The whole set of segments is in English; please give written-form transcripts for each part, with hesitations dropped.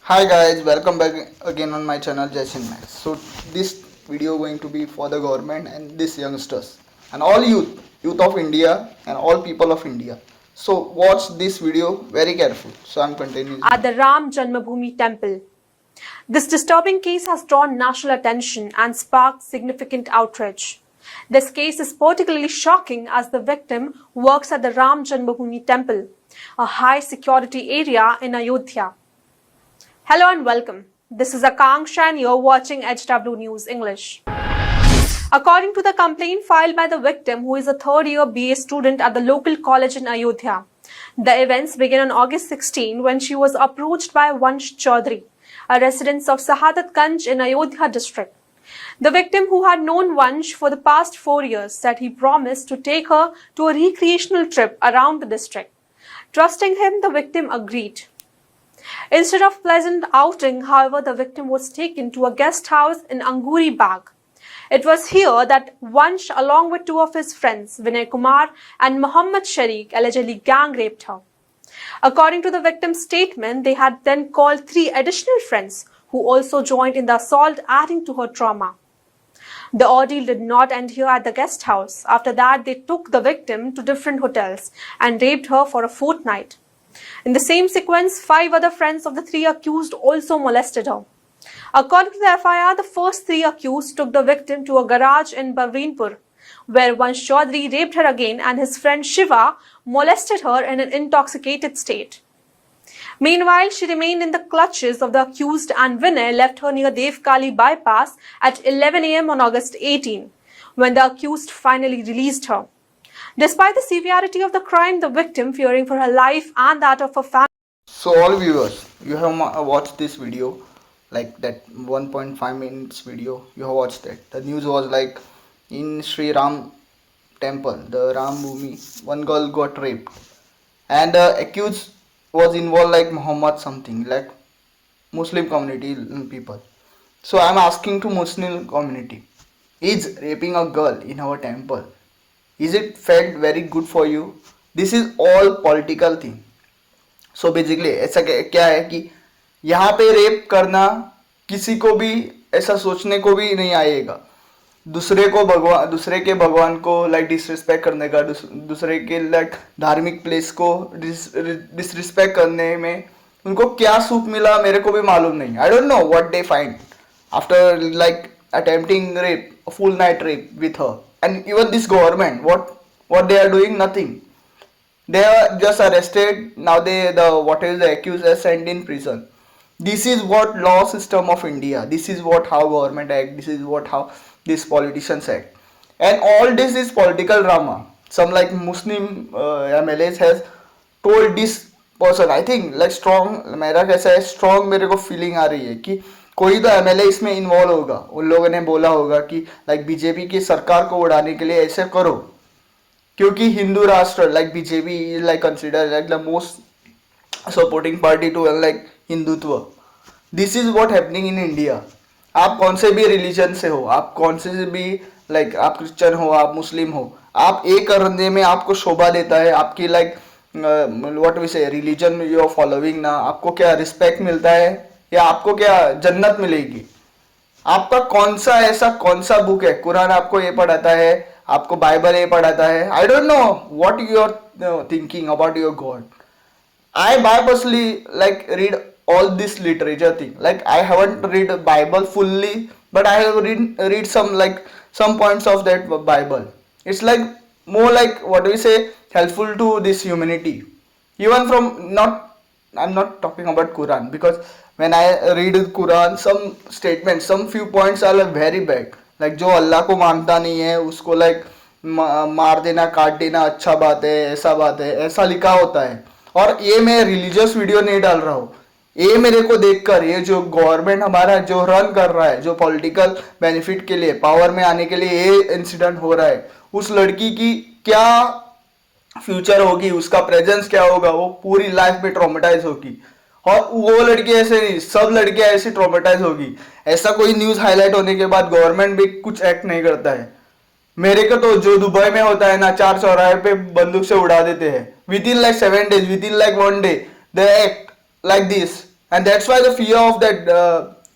Hi guys, welcome back again on my channel Jason Max. So this video going to be for the government and these youngsters and all youth of India and all people of India. So watch this video very careful. So I'm continuing. At the Ram Janmabhoomi temple. This disturbing case has drawn national attention and sparked significant outrage. This case is particularly shocking as the victim works at the Ram Janmabhoomi temple, a high security area in Ayodhya. Hello and welcome. This is Akanksha and you're watching HW News English. According to the complaint filed by the victim, who is a third-year BA student at the local college in Ayodhya, the events began on August 16 when she was approached by Vansh Chaudhary, a resident of Sahadatganj in Ayodhya district. The victim, who had known Vansh for the past 4 years, said he promised to take her to a recreational trip around the district. Trusting him, the victim agreed. Instead of pleasant outing, however, the victim was taken to a guest house in Anguri Bagh. It was here that Vansh, along with two of his friends, Vinay Kumar and Muhammad Sharik, allegedly gang raped her. According to the victim's statement, they had then called 3 additional friends who also joined in the assault, adding to her trauma. The ordeal did not end here at the guest house. After that, they took the victim to different hotels and raped her for a fortnight. In the same sequence, 5 other friends of the 3 accused also molested her. According to the FIR, the first 3 accused took the victim to a garage in Barweenpur, where Vansh Chaudhary raped her again and his friend Shiva molested her in an intoxicated state. Meanwhile, she remained in the clutches of the accused and Vinay left her near Devkali bypass at 11 am on August 18, when the accused finally released her. Despite the severity of the crime, the victim, fearing for her life and that of her family. So all viewers, you have watched this video, like that 1.5 minutes video. You have watched it. The news was like in Sri Ram temple, the Ram Bhumi, one girl got raped, and the accused was involved like Muhammad something, like Muslim community people. So I'm asking to Muslim community, is raping a girl in our temple, is it felt very good for you? This is all political thing. So basically ऐसा क्या है कि यहाँ पे rape करना किसी को भी ऐसा सोचने को भी नहीं आएगा. दूसरे के भगवान को लाइक डिसरिस्पेक्ट करने का, दूसरे के लाइक धार्मिक प्लेस को डिसरिस्पेक्ट करने में उनको क्या सुख मिला मेरे को भी मालूम नहीं. आई don't know what they find after like attempting rape, full night rape with her. And even this government what they are doing, nothing. They are just arrested. Now what is the accused is sent in prison. This is what law system of India. This is what how government act. This is what how these politicians act. And all this is political drama. Some like Muslim MLAs has told this person. I think like strong. मेरा कैसा है strong मेरे को feeling आ रही है कि कोई तो MLA इसमें इन्वॉल्व होगा. उन लोगों ने बोला होगा कि लाइक बीजेपी की सरकार को उड़ाने के लिए ऐसे करो, क्योंकि Hindu Rashtra like BJP like consider like the most supporting party to like Hindutva. This is what happening in India. आप कौन से भी रिलीजन से हो, आप कौन से भी लाइक आप क्रिश्चियन हो, आप मुस्लिम हो, आप एक करने में आपको शोभा देता है आपकी लाइक व्हाट वी से रिलीजन यू आर फॉलोइंग ना, आपको क्या रिस्पेक्ट मिलता है या आपको क्या जन्नत मिलेगी. आपका कौन सा बुक है, कुरान आपको ये पढ़ाता है, आपको बाइबल ये पढ़ाता है. I don't know what you are thinking about your god. I personally like read all this literature thing. Like I haven't read Bible fully, but I have read some points of that Bible. It's like more like what we say helpful to this humanity. Even from I'm not talking about Quran, because when I read Quran, some statements, some few points are like very bad. Like जो अल्लाह को मानता नहीं है उसको like मार देना, काट देना अच्छा बात है, ऐसा बात है, ऐसा लिखा होता है. और ये मैं रिलीजियस वीडियो नहीं डाल रहा हूँ. ये मेरे को देखकर ये जो गवर्नमेंट हमारा जो रन कर रहा है, जो पॉलिटिकल बेनिफिट के लिए पावर में आने के लिए ये इंसिडेंट हो रहा है, उस लड़की की क्या फ्यूचर होगी, उसका प्रेजेंस क्या होगा, वो पूरी लाइफ में ट्रॉमेटाइज होगी. और वो लड़की ऐसे नहीं, सब लड़कियां ऐसी ट्रॉमेटाइज होगी. ऐसा कोई न्यूज हाईलाइट होने के बाद गवर्नमेंट भी कुछ एक्ट नहीं करता है. मेरे को तो जो दुबई में होता है ना, 4 चौराहे पे बंदूक से उड़ा देते हैं with in like 7 days, with in like 1 day they act like this, and that's why the fear of that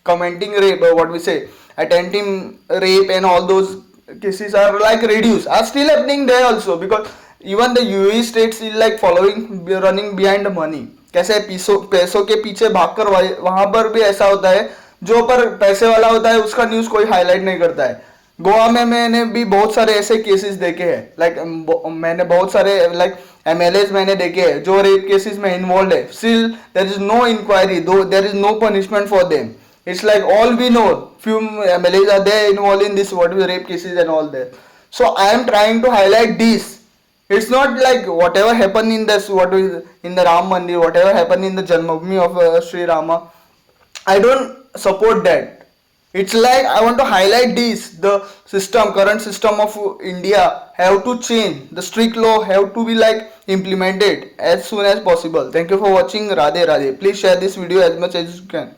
commenting rape, or what we say, attempting rape and all those cases are like reduced, are still happening there also, because even the UAE states is like following, running behind the money. कैसे पैसों पैसों के पीछे भागकर वहां पर भी ऐसा होता है, जो पर पैसे वाला होता है उसका न्यूज कोई हाईलाइट नहीं करता है. गोवा में मैंने भी बहुत सारे ऐसे केसेस देखे हैं, लाइक मैंने बहुत सारे लाइक MLAs मैंने देखे हैं जो रेप केसेस में इन्वॉल्व है. Still there is no inquiry, though there is no punishment for them. It's like all we know, few MLAs are there involved in this what rape cases and all that. So I am trying to highlight this. It's not like whatever happened in this, what is in the Ram Mandir, whatever happened in the Janmabhoomi of Sri Rama. I don't support that. It's like I want to highlight this. The system, current system of India have to change. The strict law have to be like implemented as soon as possible. Thank you for watching. Radhe Radhe. Please share this video as much as you can.